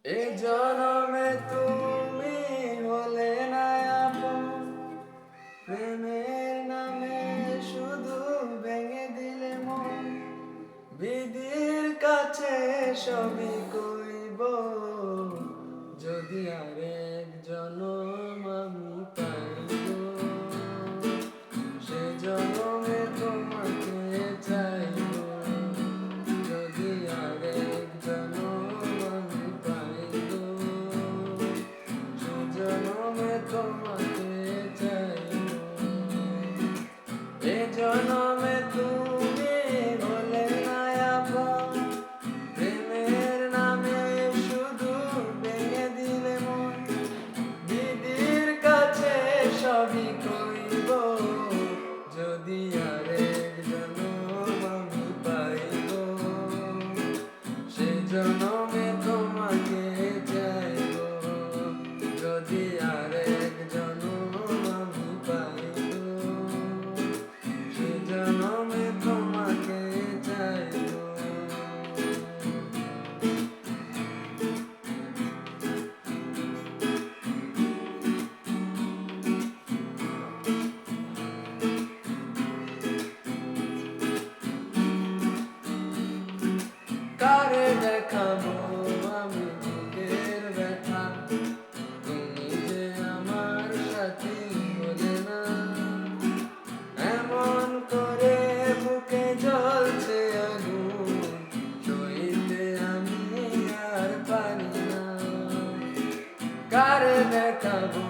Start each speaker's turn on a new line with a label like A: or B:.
A: এ জনমে তুমি হলে না আপন, প্রেমের নামে শুধু ভেঙে দিলে মন। বিধির কাছে সবই কইব, যদি আরেক জনম আমি পাইব, সে জনমে তোমাকে চাইব। যদি আরেক জনম আমি পাইব, সে জনমে তোমাকে চাইব। এ জনমে তুমি হলে না আপন, প্রেমের নামে শুধু ভেঙে দিলে মন। দিদির কাছে সবই কইব, যদি আরেক জনম আমি পাইব, সে জনমে তোমাকে চাইব। যদি আরেক জনম আমি পাইব, সে জনমে তোমাকে চাইব। কারে দেখাবো আমি বুকের ব্যথা, তুমি যে আমার সাথী হলে না। এমন করে বুকে জ্বলছে আগুন, সইতে আমি আর পারি না। কারে দেখাবো